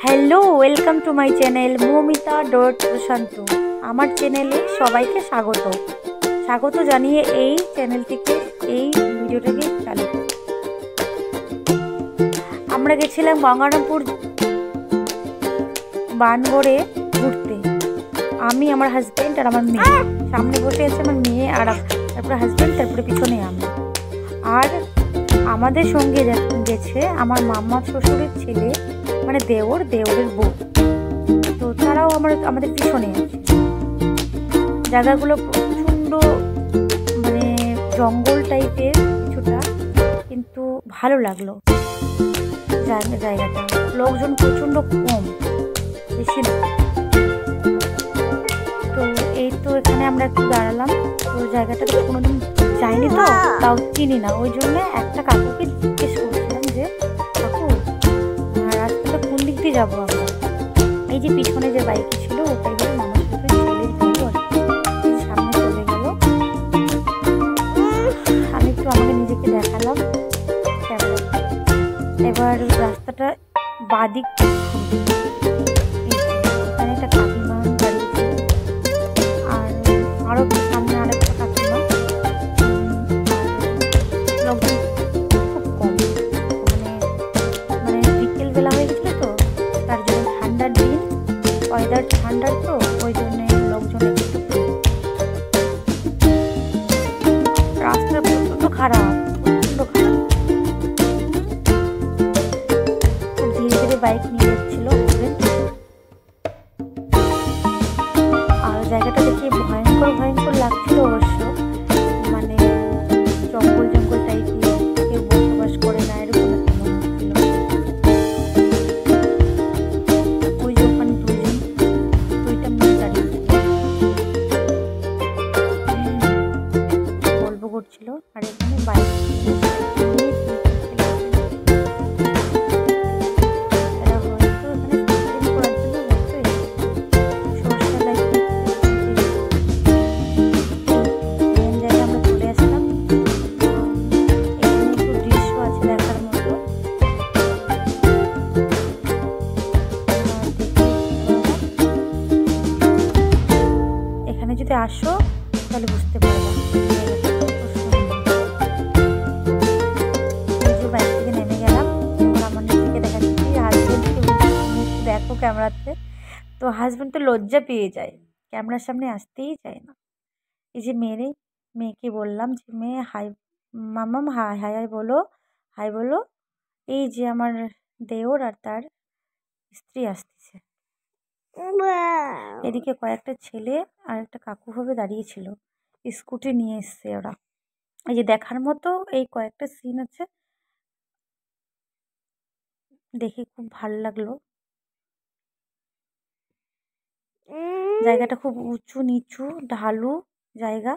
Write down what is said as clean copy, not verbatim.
Hello, welcome to my channel Moumita dot Prashant. আমার চ্যানেলে সবাইকে স্বাগত জানিয়ে এই চ্যানেলটিকে এই ভিডিওটাকে চালু। আমরা গেছিলাম গঙ্গারামপুর বানগড়ে ঘুরতে। আমি, আমার হাজব্যান্ড আর আমার মেয়ে। সামনে বসে আছে আমার মেয়ে, আর তারপরে হাজব্যান্ড, তারপরে পিছনে আমি। আর আমাদের সঙ্গে গেছে আমার মামা শ্বশুরের ছেলে, মানে দেওরের বউ। তো তারাও আমাদের পিছনে আছে। জায়গাগুলো প্রচণ্ড মানে জঙ্গল টাইপের কিছুটা, কিন্তু ভালো লাগলো জায়গাটা। লোকজন প্রচণ্ড কম, বেশি না। তো এই তো এখানে আমরা একটু দাঁড়ালাম। তো জায়গাটা তো কোনোদিন যাইনি, তো তাও চিনি না। ওই জন্য একটা কাকুকে জিজ্ঞেস করছিলাম যে, কাকু রাস্তাটা কোন দিক দিয়ে যাবো আমরা? এই যে পিছনে যে বাইকটি ছিল, ওটাই হলো মামা শ্বশুরের ছেলের বউ। সামনে চলে গেল। আমি একটু আমাকে নিজেকে দেখালাম। এবার রাস্তাটা বাদিক, এখানে একটা কাকিমা দাঁড়িয়েছে, আর আরো সামনে আরেকটা কাকিমা। লোকজন খুব কম, মানে বিকেলবেলা হয়ে গেছিল, তো তার জন্য ঠান্ডার দিন, ওয়েদার ঠান্ডার, তো ওই জন্য লোকজন একটু। রাস্তা প্রচণ্ড খারাপ, খুব ধীরে ধীরে বাইক নিয়ে যাচ্ছিল। আর জায়গাটা দেখে ভয়ঙ্কর লাগছিল অবশ্য, মানে জঙ্গল টাইপের, কেউ বসবাস করে না এরকম একটা মনে হচ্ছিল। ওই যে ওখানে দুইটা মেয়ে দাঁড়িয়েছিল, গল্প করছিল। আর এখানে বাইক যদি আসো তাহলে বুঝতে পারবো। বাইক থেকে নেমে গেলাম, আমার নিজেকে দেখাচ্ছি, হাজবেন্ডকে দেখো ক্যামেরাতে। তো হাজবেন্ড তো লজ্জা পেয়ে যায়, ক্যামেরার সামনে আসতেই চায় না। এই যে মেয়েকে বললাম যে, মেয়ে হাই মামাম, হাই হাই হাই বলো, হাই বলো। এই যে আমার দেওর আর তার স্ত্রী আসতেছে। এদিকে কয়েকটা ছেলে আর একটা কাকু ভাবে দাঁড়িয়েছিল, স্কুটি নিয়ে এসছে ওরা। এই যে দেখার মতো এই কয়েকটা সিন আছে, দেখে খুব ভালো লাগলো। জায়গাটা খুব উঁচু নিচু ঢালু জায়গা।